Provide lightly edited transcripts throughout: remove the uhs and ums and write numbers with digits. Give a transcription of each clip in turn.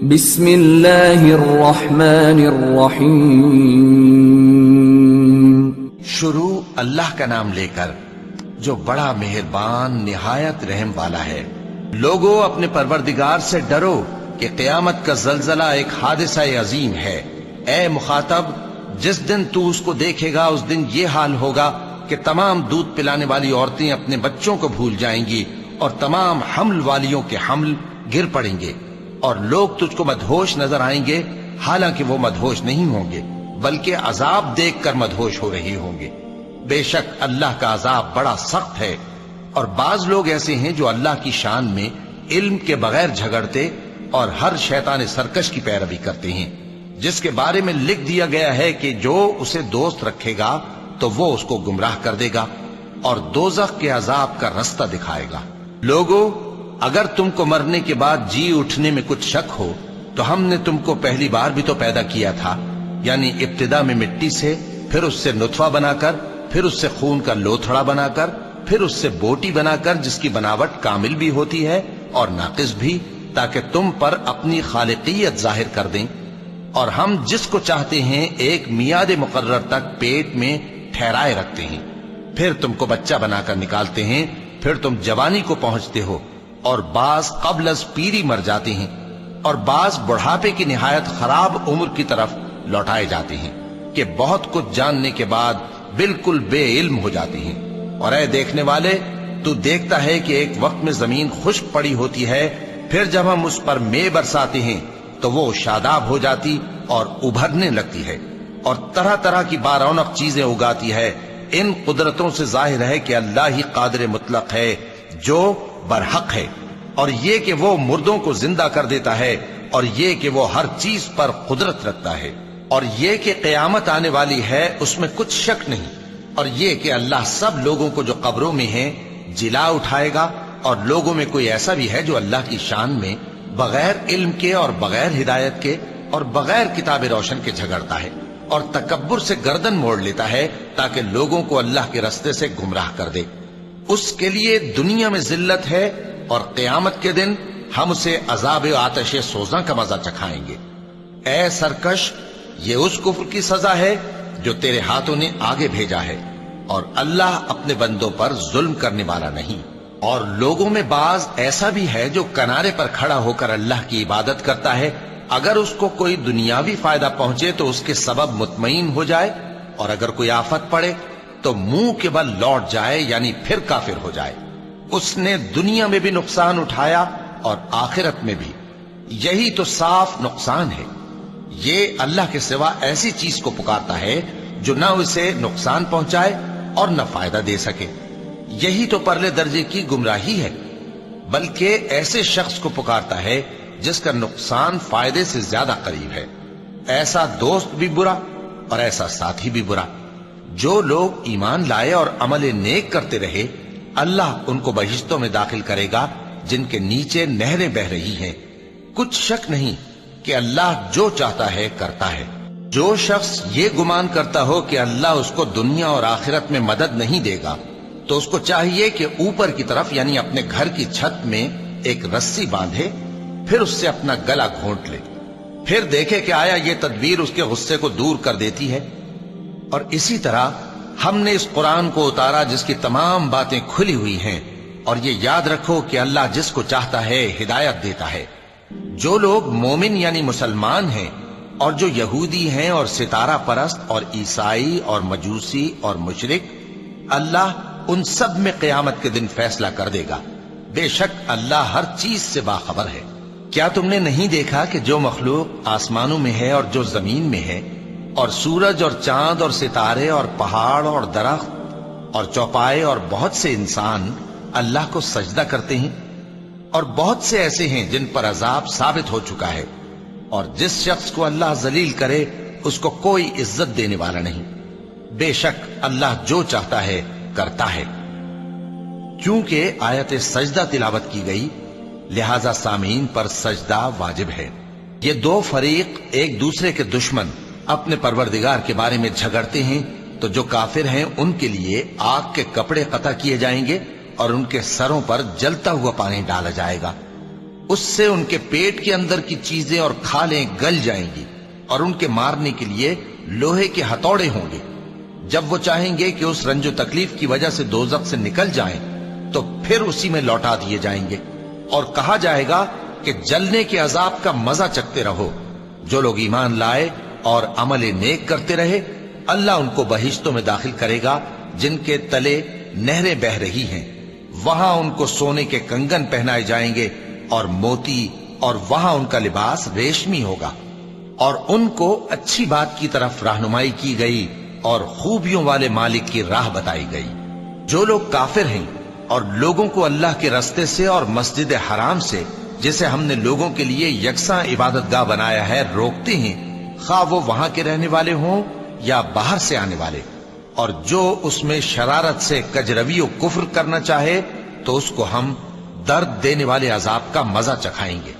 بسم اللہ الرحمن الرحیم۔ شروع اللہ کا نام لے کر جو بڑا مہربان نہایت رحم والا ہے۔ لوگو اپنے پروردگار سے ڈرو کہ قیامت کا زلزلہ ایک حادثہ عظیم ہے۔ اے مخاطب، جس دن تو اس کو دیکھے گا اس دن یہ حال ہوگا کہ تمام دودھ پلانے والی عورتیں اپنے بچوں کو بھول جائیں گی اور تمام حمل والیوں کے حمل گر پڑیں گے، اور لوگ تجھ کو مدہوش نظر آئیں گے، حالانکہ وہ مدہوش نہیں ہوں گے بلکہ عذاب دیکھ کر مدہوش ہو رہے ہوں گے۔ بے شک اللہ کا عذاب بڑا سخت ہے۔ اور بعض لوگ ایسے ہیں جو اللہ کی شان میں علم کے بغیر جھگڑتے اور ہر شیطان سرکش کی پیروی کرتے ہیں، جس کے بارے میں لکھ دیا گیا ہے کہ جو اسے دوست رکھے گا تو وہ اس کو گمراہ کر دے گا اور دوزخ کے عذاب کا رستہ دکھائے گا۔ لوگو، اگر تم کو مرنے کے بعد جی اٹھنے میں کچھ شک ہو تو ہم نے تم کو پہلی بار بھی تو پیدا کیا تھا، یعنی ابتدا میں مٹی سے، پھر اس سے نطفہ بنا کر، پھر اس سے خون کا لوتھڑا بنا کر، پھر اس سے بوٹی بنا کر جس کی بناوٹ کامل بھی ہوتی ہے اور ناقص بھی، تاکہ تم پر اپنی خالقیت ظاہر کر دیں۔ اور ہم جس کو چاہتے ہیں ایک میعاد مقرر تک پیٹ میں ٹھہرائے رکھتے ہیں، پھر تم کو بچہ بنا کر نکالتے ہیں، پھر تم جوانی کو پہنچتے ہو، اور بعض قبل از پیری مر جاتے ہیں، اور بعض بڑھاپے کی نہایت خراب عمر کی طرف لوٹائے جاتے ہیں کہ بہت کچھ جاننے کے بعد بالکل بے علم ہو جاتے ہیں۔ اور اے دیکھنے والے، تو دیکھتا ہے کہ ایک وقت میں زمین خشک پڑی ہوتی ہے، پھر جب ہم اس پر مے برساتے ہیں تو وہ شاداب ہو جاتی اور ابھرنے لگتی ہے اور طرح طرح کی بارونق چیزیں اگاتی ہے۔ ان قدرتوں سے ظاہر ہے کہ اللہ ہی قادر مطلق ہے جو برحق ہے، اور یہ کہ وہ مردوں کو زندہ کر دیتا ہے، اور یہ کہ وہ ہر چیز پر قدرت رکھتا ہے، اور یہ کہ قیامت آنے والی ہے اس میں کچھ شک نہیں، اور یہ کہ اللہ سب لوگوں کو جو قبروں میں ہیں جلا اٹھائے گا۔ اور لوگوں میں کوئی ایسا بھی ہے جو اللہ کی شان میں بغیر علم کے اور بغیر ہدایت کے اور بغیر کتاب روشن کے جھگڑتا ہے اور تکبر سے گردن موڑ لیتا ہے تاکہ لوگوں کو اللہ کے رستے سے گمراہ کر دے۔ اس کے لیے دنیا میں ذلت ہے، اور قیامت کے دن ہم اسے عذاب آتش سوزاں کا مزہ چکھائیں گے۔ اے سرکش، یہ اس کفر کی سزا ہے جو تیرے ہاتھوں نے آگے بھیجا ہے، اور اللہ اپنے بندوں پر ظلم کرنے والا نہیں۔ اور لوگوں میں بعض ایسا بھی ہے جو کنارے پر کھڑا ہو کر اللہ کی عبادت کرتا ہے، اگر اس کو کوئی دنیاوی فائدہ پہنچے تو اس کے سبب مطمئن ہو جائے، اور اگر کوئی آفت پڑے تو منہ کے بل لوٹ جائے، یعنی پھر کافر ہو جائے۔ اس نے دنیا میں بھی نقصان اٹھایا اور آخرت میں بھی، یہی تو صاف نقصان ہے۔ یہ اللہ کے سوا ایسی چیز کو پکارتا ہے جو نہ اسے نقصان پہنچائے اور نہ فائدہ دے سکے، یہی تو پرلے درجے کی گمراہی ہے۔ بلکہ ایسے شخص کو پکارتا ہے جس کا نقصان فائدے سے زیادہ قریب ہے۔ ایسا دوست بھی برا اور ایسا ساتھی بھی برا۔ جو لوگ ایمان لائے اور عمل نیک کرتے رہے، اللہ ان کو بہشتوں میں داخل کرے گا جن کے نیچے نہریں بہ رہی ہیں۔ کچھ شک نہیں کہ اللہ جو چاہتا ہے کرتا ہے۔ جو شخص یہ گمان کرتا ہو کہ اللہ اس کو دنیا اور آخرت میں مدد نہیں دے گا تو اس کو چاہیے کہ اوپر کی طرف، یعنی اپنے گھر کی چھت میں ایک رسی باندھے، پھر اس سے اپنا گلا گھونٹ لے، پھر دیکھے کہ آیا یہ تدبیر اس کے غصے کو دور کر دیتی ہے۔ اور اسی طرح ہم نے اس قرآن کو اتارا جس کی تمام باتیں کھلی ہوئی ہیں، اور یہ یاد رکھو کہ اللہ جس کو چاہتا ہے ہدایت دیتا ہے۔ جو لوگ مومن یعنی مسلمان ہیں اور جو یہودی ہیں اور ستارہ پرست اور عیسائی اور مجوسی اور مشرک، اللہ ان سب میں قیامت کے دن فیصلہ کر دے گا۔ بے شک اللہ ہر چیز سے باخبر ہے۔ کیا تم نے نہیں دیکھا کہ جو مخلوق آسمانوں میں ہے اور جو زمین میں ہے، اور سورج اور چاند اور ستارے اور پہاڑ اور درخت اور چوپائے اور بہت سے انسان اللہ کو سجدہ کرتے ہیں، اور بہت سے ایسے ہیں جن پر عذاب ثابت ہو چکا ہے، اور جس شخص کو اللہ ذلیل کرے اس کو کوئی عزت دینے والا نہیں۔ بے شک اللہ جو چاہتا ہے کرتا ہے۔ کیونکہ آیت سجدہ تلاوت کی گئی لہذا سامعین پر سجدہ واجب ہے۔ یہ دو فریق ایک دوسرے کے دشمن اپنے پروردگار کے بارے میں جھگڑتے ہیں تو جو کافر ہیں ان کے لیے آگ کے کپڑے قطع کیے جائیں گے اور ان کے سروں پر جلتا ہوا پانی ڈالا جائے گا۔ اس سے ان کے پیٹ کے اندر کی چیزیں اور کھالیں گل جائیں گی، اور ان کے مارنے کے لیے لوہے کے ہتھوڑے ہوں گے۔ جب وہ چاہیں گے کہ اس رنج و تکلیف کی وجہ سے دوزخ سے نکل جائیں تو پھر اسی میں لوٹا دیے جائیں گے، اور کہا جائے گا کہ جلنے کے عذاب کا مزہ چکھتے رہو۔ جو لوگ ایمان لائے اور عمل نیک کرتے رہے، اللہ ان کو بہشتوں میں داخل کرے گا جن کے تلے نہریں بہ رہی ہیں، وہاں ان کو سونے کے کنگن پہنائے جائیں گے اور موتی، اور وہاں ان کا لباس ریشمی ہوگا، اور ان کو اچھی بات کی طرف رہنمائی کی گئی اور خوبیوں والے مالک کی راہ بتائی گئی۔ جو لوگ کافر ہیں اور لوگوں کو اللہ کے رستے سے اور مسجد حرام سے، جسے ہم نے لوگوں کے لیے یکساں عبادت گاہ بنایا ہے، روکتے ہیں، خواہ وہ وہاں کے رہنے والے ہوں یا باہر سے آنے والے، اور جو اس میں شرارت سے کجروی و کفر کرنا چاہے تو اس کو ہم درد دینے والے عذاب کا مزہ چکھائیں گے۔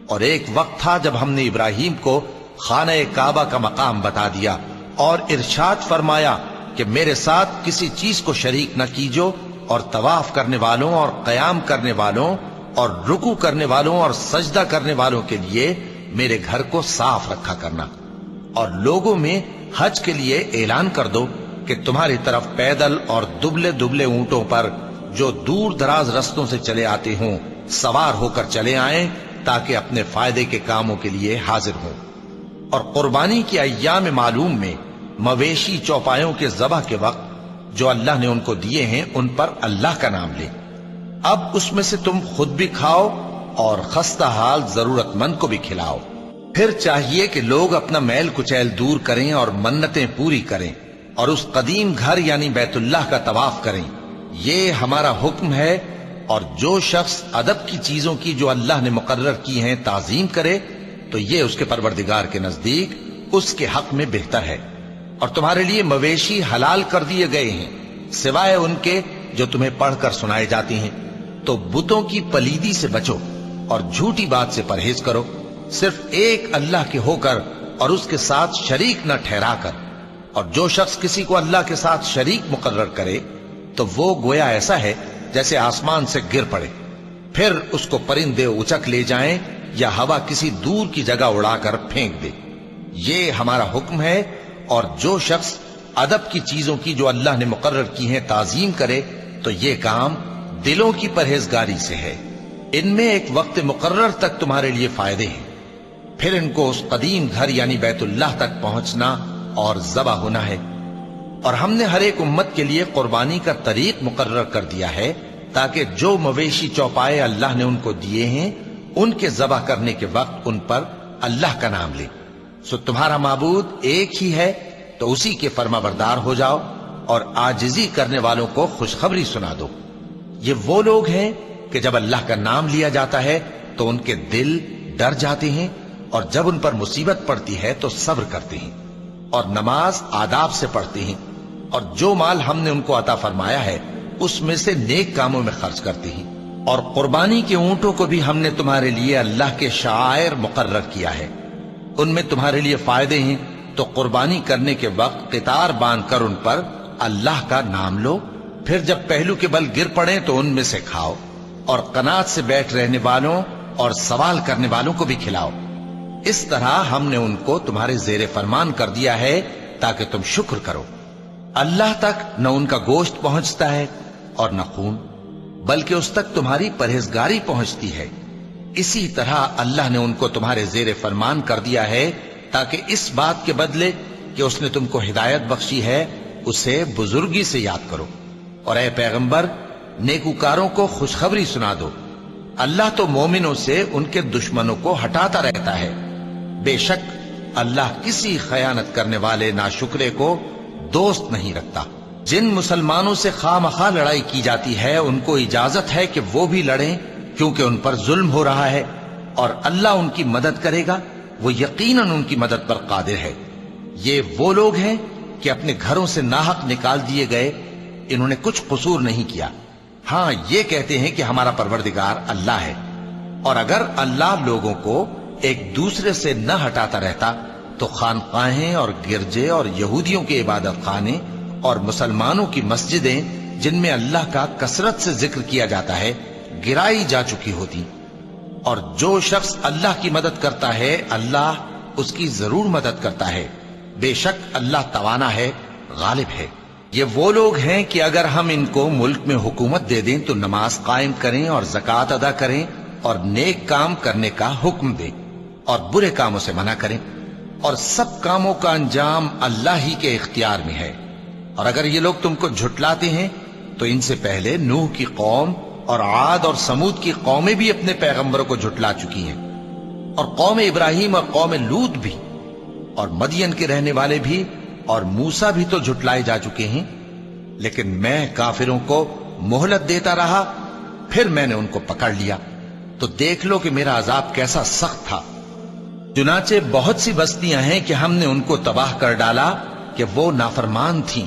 اور ایک وقت تھا جب ہم نے ابراہیم کو خانہ کعبہ کا مقام بتا دیا اور ارشاد فرمایا کہ میرے ساتھ کسی چیز کو شریک نہ کیجو، اور طواف کرنے والوں اور قیام کرنے والوں اور رکوع کرنے والوں اور سجدہ کرنے والوں کے لیے میرے گھر کو صاف رکھا کرنا، اور لوگوں میں حج کے لیے اعلان کر دو کہ تمہاری طرف پیدل اور دبلے دبلے اونٹوں پر جو دور دراز رستوں سے چلے آتے ہوں سوار ہو کر چلے آئیں، تاکہ اپنے فائدے کے کاموں کے لیے حاضر ہوں۔ اور قربانی کی ایام معلوم میں مویشی چوپایوں کے ذبح کے وقت جو اللہ نے ان کو دیے ہیں ان پر اللہ کا نام لے۔ اب اس میں سے تم خود بھی کھاؤ اور خستہ حال ضرورت مند کو بھی کھلاؤ۔ پھر چاہیے کہ لوگ اپنا میل کچیل دور کریں اور منتیں پوری کریں اور اس قدیم گھر یعنی بیت اللہ کا طواف کریں، یہ ہمارا حکم ہے۔ اور جو شخص ادب کی چیزوں کی جو اللہ نے مقرر کی ہیں تعظیم کرے تو یہ اس کے پروردگار کے نزدیک اس کے حق میں بہتر ہے۔ اور تمہارے لیے مویشی حلال کر دیے گئے ہیں سوائے ان کے جو تمہیں پڑھ کر سنائے جاتی ہیں، تو بتوں کی پلیدی سے بچو اور جھوٹی بات سے پرہیز کرو، صرف ایک اللہ کے ہو کر اور اس کے ساتھ شریک نہ ٹھہرا کر۔ اور جو شخص کسی کو اللہ کے ساتھ شریک مقرر کرے تو وہ گویا ایسا ہے جیسے آسمان سے گر پڑے، پھر اس کو پرندے اچک لے جائیں یا ہوا کسی دور کی جگہ اڑا کر پھینک دے۔ یہ ہمارا حکم ہے۔ اور جو شخص ادب کی چیزوں کی جو اللہ نے مقرر کی ہیں تعظیم کرے تو یہ کام دلوں کی پرہیزگاری سے ہے۔ ان میں ایک وقت مقرر تک تمہارے لیے فائدے ہیں، پھر ان کو اس قدیم گھر یعنی بیت اللہ تک پہنچنا اور ذبح ہونا ہے۔ اور ہم نے ہر ایک امت کے لیے قربانی کا طریق مقرر کر دیا ہے تاکہ جو مویشی چوپائے اللہ نے ان کو دیے ہیں ان کے ذبح کرنے کے وقت ان پر اللہ کا نام لے۔ سو تمہارا معبود ایک ہی ہے تو اسی کے فرما بردار ہو جاؤ اور عاجزی کرنے والوں کو خوشخبری سنا دو۔ یہ وہ لوگ ہیں کہ جب اللہ کا نام لیا جاتا ہے تو ان کے دل ڈر جاتے ہیں، اور جب ان پر مصیبت پڑتی ہے تو صبر کرتے ہیں اور نماز آداب سے پڑھتے ہیں، اور جو مال ہم نے ان کو عطا فرمایا ہے اس میں سے نیک کاموں میں خرچ کرتے ہیں۔ اور قربانی کے اونٹوں کو بھی ہم نے تمہارے لیے اللہ کے شعائر مقرر کیا ہے، ان میں تمہارے لیے فائدے ہیں، تو قربانی کرنے کے وقت قطار باندھ کر ان پر اللہ کا نام لو، پھر جب پہلو کے بل گر پڑیں تو ان میں سے کھاؤ، اور قناعت سے بیٹھ رہنے والوں اور سوال کرنے والوں کو بھی کھلاؤ۔ اس طرح ہم نے ان کو تمہارے زیر فرمان کر دیا ہے تاکہ تم شکر کرو۔ اللہ تک نہ ان کا گوشت پہنچتا ہے اور نہ خون، بلکہ اس تک تمہاری پرہیزگاری پہنچتی ہے۔ اسی طرح اللہ نے ان کو تمہارے زیر فرمان کر دیا ہے تاکہ اس بات کے بدلے کہ اس نے تم کو ہدایت بخشی ہے اسے بزرگی سے یاد کرو۔ اور اے پیغمبر، نیکوکاروں کو خوشخبری سنا دو، اللہ تو مومنوں سے ان کے دشمنوں کو ہٹاتا رہتا ہے۔ بے شک اللہ کسی خیانت کرنے والے ناشکرے کو دوست نہیں رکھتا۔ جن مسلمانوں سے خواہ مخواہ لڑائی کی جاتی ہے ان کو اجازت ہے کہ وہ بھی لڑیں، کیونکہ ان پر ظلم ہو رہا ہے، اور اللہ ان کی مدد کرے گا، وہ یقیناً ان کی مدد پر قادر ہے۔ یہ وہ لوگ ہیں کہ اپنے گھروں سے ناحق نکال دیے گئے، انہوں نے کچھ قصور نہیں کیا، ہاں یہ کہتے ہیں کہ ہمارا پروردگار اللہ ہے۔ اور اگر اللہ لوگوں کو ایک دوسرے سے نہ ہٹاتا رہتا تو خانقاہیں اور گرجے اور یہودیوں کے عبادت خانے اور مسلمانوں کی مسجدیں جن میں اللہ کا کثرت سے ذکر کیا جاتا ہے گرائی جا چکی ہوتی۔ اور جو شخص اللہ کی مدد کرتا ہے اللہ اس کی ضرور مدد کرتا ہے، بے شک اللہ توانا ہے، غالب ہے۔ یہ وہ لوگ ہیں کہ اگر ہم ان کو ملک میں حکومت دے دیں تو نماز قائم کریں اور زکوٰۃ ادا کریں اور نیک کام کرنے کا حکم دیں اور برے کاموں سے منع کریں، اور سب کاموں کا انجام اللہ ہی کے اختیار میں ہے۔ اور اگر یہ لوگ تم کو جھٹلاتے ہیں تو ان سے پہلے نوح کی قوم اور عاد اور سمود کی قومیں بھی اپنے پیغمبروں کو جھٹلا چکی ہیں، اور قوم ابراہیم اور قوم لوط بھی، اور مدین کے رہنے والے بھی، اور موسیٰ بھی تو جھٹلائے جا چکے ہیں۔ لیکن میں کافروں کو مہلت دیتا رہا، پھر میں نے ان کو پکڑ لیا، تو دیکھ لو کہ میرا عذاب کیسا سخت تھا۔ چنانچہ بہت سی بستیاں ہیں کہ ہم نے ان کو تباہ کر ڈالا کہ وہ نافرمان تھیں،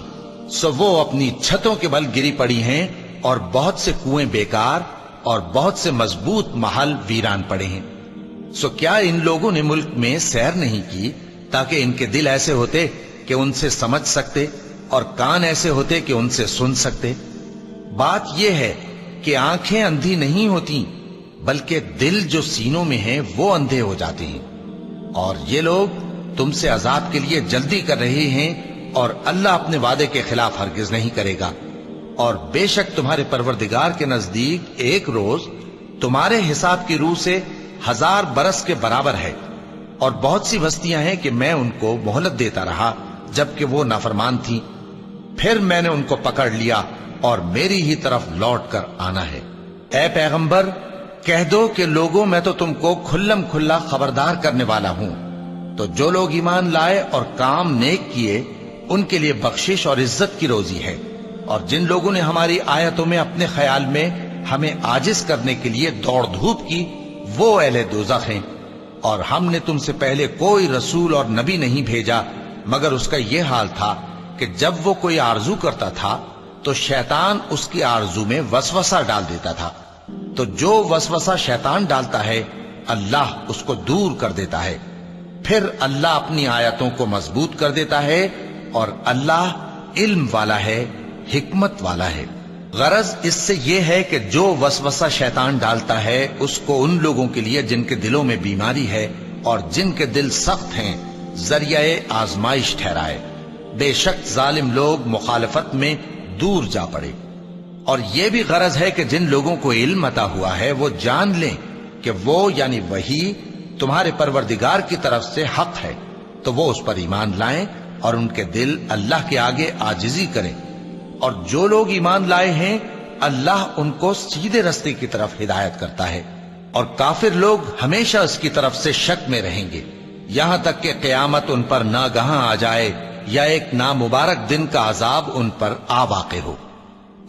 سو وہ اپنی چھتوں کے بل گری پڑی ہیں، اور بہت سے کنویں بیکار اور بہت سے مضبوط محل ویران پڑے ہیں۔ سو کیا ان لوگوں نے ملک میں سیر نہیں کی تاکہ ان کے دل ایسے ہوتے کہ ان سے سمجھ سکتے اور کان ایسے ہوتے کہ ان سے سن سکتے؟ بات یہ ہے کہ آنکھیں اندھی نہیں ہوتی بلکہ دل جو سینوں میں ہیں وہ اندھے ہو جاتے ہیں۔ اور یہ لوگ تم سے عذاب کے لیے جلدی کر رہے ہیں، اور اللہ اپنے وعدے کے خلاف ہرگز نہیں کرے گا۔ اور بے شک تمہارے پروردگار کے نزدیک ایک روز تمہارے حساب کی روح سے 1000 برس کے برابر ہے۔ اور بہت سی بستیاں ہیں کہ میں ان کو مہلت دیتا رہا جبکہ وہ نافرمان تھیں، پھر میں نے ان کو پکڑ لیا اور میری ہی طرف لوٹ کر آنا ہے۔ اے پیغمبر کہہ دو کہ لوگوں میں تو تم کو کھلم کھلا خبردار کرنے والا ہوں، تو جو لوگ ایمان لائے اور کام نیک کیے ان کے لیے بخشش اور عزت کی روزی ہے، اور جن لوگوں نے ہماری آیتوں میں اپنے خیال میں ہمیں عاجز کرنے کے لیے دوڑ دھوپ کی وہ اہل دوزخ ہیں۔ اور ہم نے تم سے پہلے کوئی رسول اور نبی نہیں بھیجا مگر اس کا یہ حال تھا کہ جب وہ کوئی آرزو کرتا تھا تو شیطان اس کی آرزو میں وسوسہ ڈال دیتا تھا، تو جو وسوسہ شیطان ڈالتا ہے اللہ اس کو دور کر دیتا ہے، پھر اللہ اپنی آیتوں کو مضبوط کر دیتا ہے، اور اللہ علم والا ہے، حکمت والا ہے۔ غرض اس سے یہ ہے کہ جو وسوسہ شیطان ڈالتا ہے اس کو ان لوگوں کے لیے جن کے دلوں میں بیماری ہے اور جن کے دل سخت ہیں ذریعہ آزمائش ٹھہرائے۔ بے شک ظالم لوگ مخالفت میں دور جا پڑے۔ اور یہ بھی غرض ہے کہ جن لوگوں کو علم عطا ہوا ہے وہ جان لیں کہ وہ یعنی وحی تمہارے پروردگار کی طرف سے حق ہے، تو وہ اس پر ایمان لائیں اور ان کے دل اللہ کے آگے عاجزی کریں۔ اور جو لوگ ایمان لائے ہیں اللہ ان کو سیدھے رستے کی طرف ہدایت کرتا ہے، اور کافر لوگ ہمیشہ اس کی طرف سے شک میں رہیں گے یہاں تک کہ قیامت ان پر ناگہاں آ جائے یا ایک نامبارک دن کا عذاب ان پر آ واقع ہو۔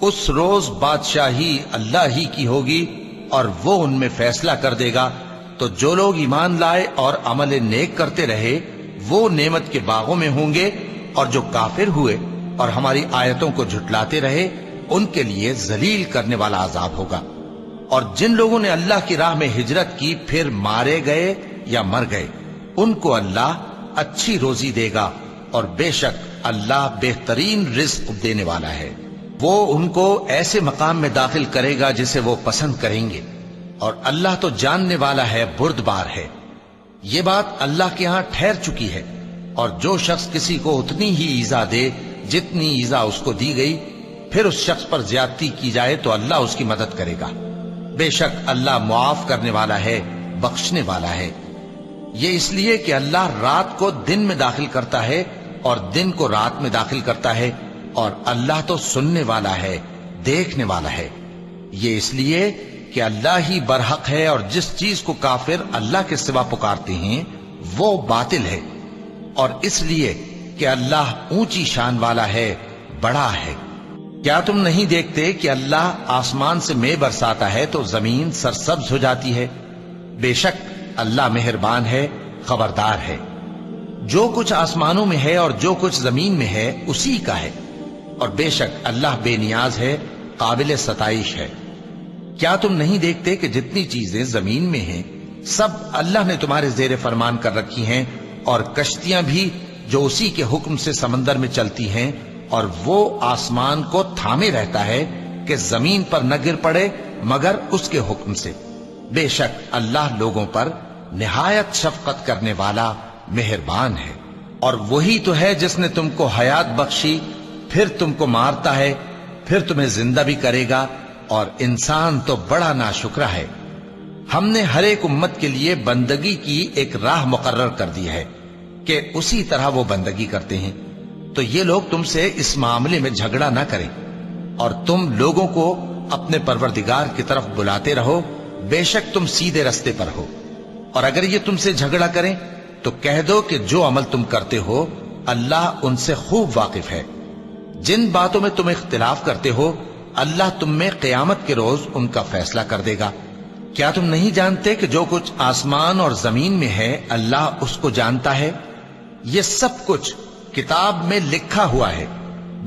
اس روز بادشاہی اللہ ہی کی ہوگی اور وہ ان میں فیصلہ کر دے گا، تو جو لوگ ایمان لائے اور عمل نیک کرتے رہے وہ نعمت کے باغوں میں ہوں گے، اور جو کافر ہوئے اور ہماری آیتوں کو جھٹلاتے رہے ان کے لیے ذلیل کرنے والا عذاب ہوگا۔ اور جن لوگوں نے اللہ کی راہ میں ہجرت کی پھر مارے گئے یا مر گئے ان کو اللہ اچھی روزی دے گا، اور بے شک اللہ بہترین رزق دینے والا ہے۔ وہ ان کو ایسے مقام میں داخل کرے گا جسے وہ پسند کریں گے، اور اللہ تو جاننے والا ہے، بردبار ہے۔ یہ بات اللہ کے ہاں ٹھہر چکی ہے، اور جو شخص کسی کو اتنی ہی ایذا دے جتنی ایذا اس کو دی گئی، پھر اس شخص پر زیادتی کی جائے تو اللہ اس کی مدد کرے گا۔ بے شک اللہ معاف کرنے والا ہے، بخشنے والا ہے۔ یہ اس لیے کہ اللہ رات کو دن میں داخل کرتا ہے اور دن کو رات میں داخل کرتا ہے، اور اللہ تو سننے والا ہے، دیکھنے والا ہے۔ یہ اس لیے کہ اللہ ہی برحق ہے، اور جس چیز کو کافر اللہ کے سوا پکارتے ہیں وہ باطل ہے، اور اس لیے کہ اللہ اونچی شان والا ہے، بڑا ہے۔ کیا تم نہیں دیکھتے کہ اللہ آسمان سے مے برساتا ہے تو زمین سرسبز ہو جاتی ہے؟ بے شک اللہ مہربان ہے، خبردار ہے۔ جو کچھ آسمانوں میں ہے اور جو کچھ زمین میں ہے اسی کا ہے، اور بے شک اللہ بے نیاز ہے، قابل ستائش ہے۔ کیا تم نہیں دیکھتے کہ جتنی چیزیں زمین میں ہیں سب اللہ نے تمہارے زیر فرمان کر رکھی ہیں، اور کشتیاں بھی جو اسی کے حکم سے سمندر میں چلتی ہیں، اور وہ آسمان کو تھامے رہتا ہے کہ زمین پر نہ گر پڑے مگر اس کے حکم سے۔ بے شک اللہ لوگوں پر نہایت شفقت کرنے والا مہربان ہے۔ اور وہی تو ہے جس نے تم کو حیات بخشی، پھر تم کو مارتا ہے، پھر تمہیں زندہ بھی کرے گا، اور انسان تو بڑا ناشکرا ہے۔ ہم نے ہر ایک امت کے لیے بندگی کی ایک راہ مقرر کر دی ہے کہ اسی طرح وہ بندگی کرتے ہیں، تو یہ لوگ تم سے اس معاملے میں جھگڑا نہ کریں، اور تم لوگوں کو اپنے پروردگار کی طرف بلاتے رہو، بے شک تم سیدھے رستے پر ہو۔ اور اگر یہ تم سے جھگڑا کریں تو کہہ دو کہ جو عمل تم کرتے ہو اللہ ان سے خوب واقف ہے۔ جن باتوں میں تم اختلاف کرتے ہو اللہ تم میں قیامت کے روز ان کا فیصلہ کر دے گا۔ کیا تم نہیں جانتے کہ جو کچھ آسمان اور زمین میں ہے اللہ اس کو جانتا ہے؟ یہ سب کچھ کتاب میں لکھا ہوا ہے،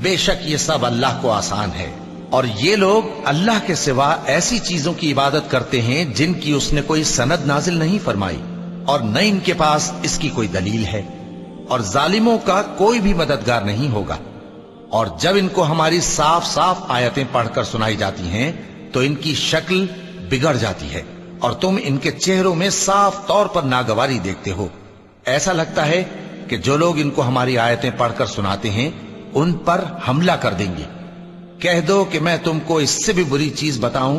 بے شک یہ سب اللہ کو آسان ہے۔ اور یہ لوگ اللہ کے سوا ایسی چیزوں کی عبادت کرتے ہیں جن کی اس نے کوئی سند نازل نہیں فرمائی، اور نہ ان کے پاس اس کی کوئی دلیل ہے، اور ظالموں کا کوئی بھی مددگار نہیں ہوگا۔ اور جب ان کو ہماری صاف صاف آیتیں پڑھ کر سنائی جاتی ہیں تو ان کی شکل بگڑ جاتی ہے، اور تم ان کے چہروں میں صاف طور پر ناگواری دیکھتے ہو۔ ایسا لگتا ہے کہ جو لوگ ان کو ہماری آیتیں پڑھ کر سناتے ہیں ان پر حملہ کر دیں گے۔ کہہ دو کہ میں تم کو اس سے بھی بری چیز بتاؤں،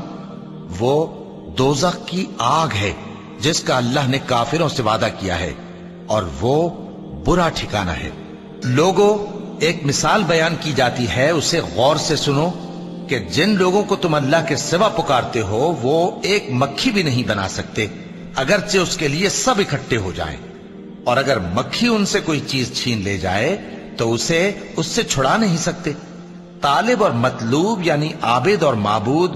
وہ دوزخ کی آگ ہے جس کا اللہ نے کافروں سے وعدہ کیا ہے، اور وہ برا ٹھکانہ ہے۔ لوگوں، ایک مثال بیان کی جاتی ہے، اسے غور سے سنو کہ جن لوگوں کو تم اللہ کے سوا پکارتے ہو وہ ایک مکھی بھی نہیں بنا سکتے، اگرچہ اس کے لیے سب اکٹھے ہو جائیں۔ اور اگر مکھی ان سے کوئی چیز چھین لے جائے تو اسے اس سے چھڑا نہیں سکتے۔ طالب اور مطلوب یعنی عابد اور معبود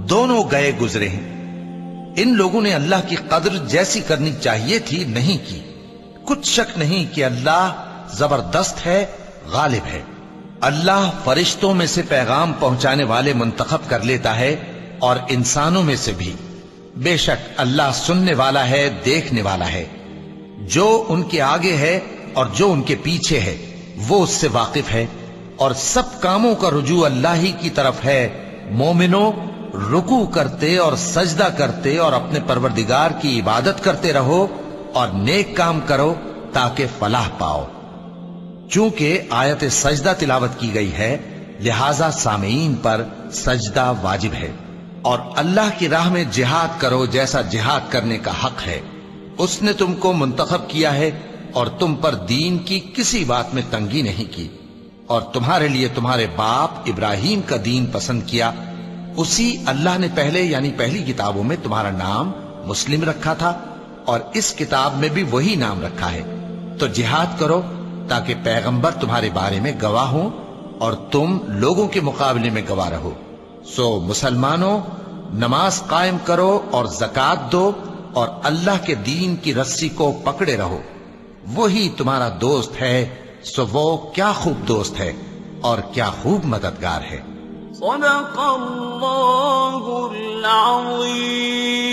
دونوں گئے گزرے ہیں۔ ان لوگوں نے اللہ کی قدر جیسی کرنی چاہیے تھی نہیں کی۔ کچھ شک نہیں کہ اللہ زبردست ہے، غالب ہے۔ اللہ فرشتوں میں سے پیغام پہنچانے والے منتخب کر لیتا ہے اور انسانوں میں سے بھی۔ بے شک اللہ سننے والا ہے، دیکھنے والا ہے۔ جو ان کے آگے ہے اور جو ان کے پیچھے ہے وہ اس سے واقف ہے، اور سب کاموں کا رجوع اللہ ہی کی طرف ہے۔ مومنوں، رکوع کرتے اور سجدہ کرتے اور اپنے پروردگار کی عبادت کرتے رہو اور نیک کام کرو تاکہ فلاح پاؤ۔ چونکہ آیت سجدہ تلاوت کی گئی ہے لہذا سامعین پر سجدہ واجب ہے۔ اور اللہ کی راہ میں جہاد کرو جیسا جہاد کرنے کا حق ہے۔ اس نے تم کو منتخب کیا ہے اور تم پر دین کی کسی بات میں تنگی نہیں کی، اور تمہارے لیے تمہارے باپ ابراہیم کا دین پسند کیا۔ اسی اللہ نے پہلے یعنی پہلی کتابوں میں تمہارا نام مسلم رکھا تھا، اور اس کتاب میں بھی وہی نام رکھا ہے۔ تو جہاد کرو تاکہ پیغمبر تمہارے بارے میں گواہ ہوں اور تم لوگوں کے مقابلے میں گواہ رہو۔ سو مسلمانوں، نماز قائم کرو اور زکوٰۃ دو اور اللہ کے دین کی رسی کو پکڑے رہو، وہی تمہارا دوست ہے۔ سو وہ کیا خوب دوست ہے اور کیا خوب مددگار ہے۔ صدق اللہ العظیم۔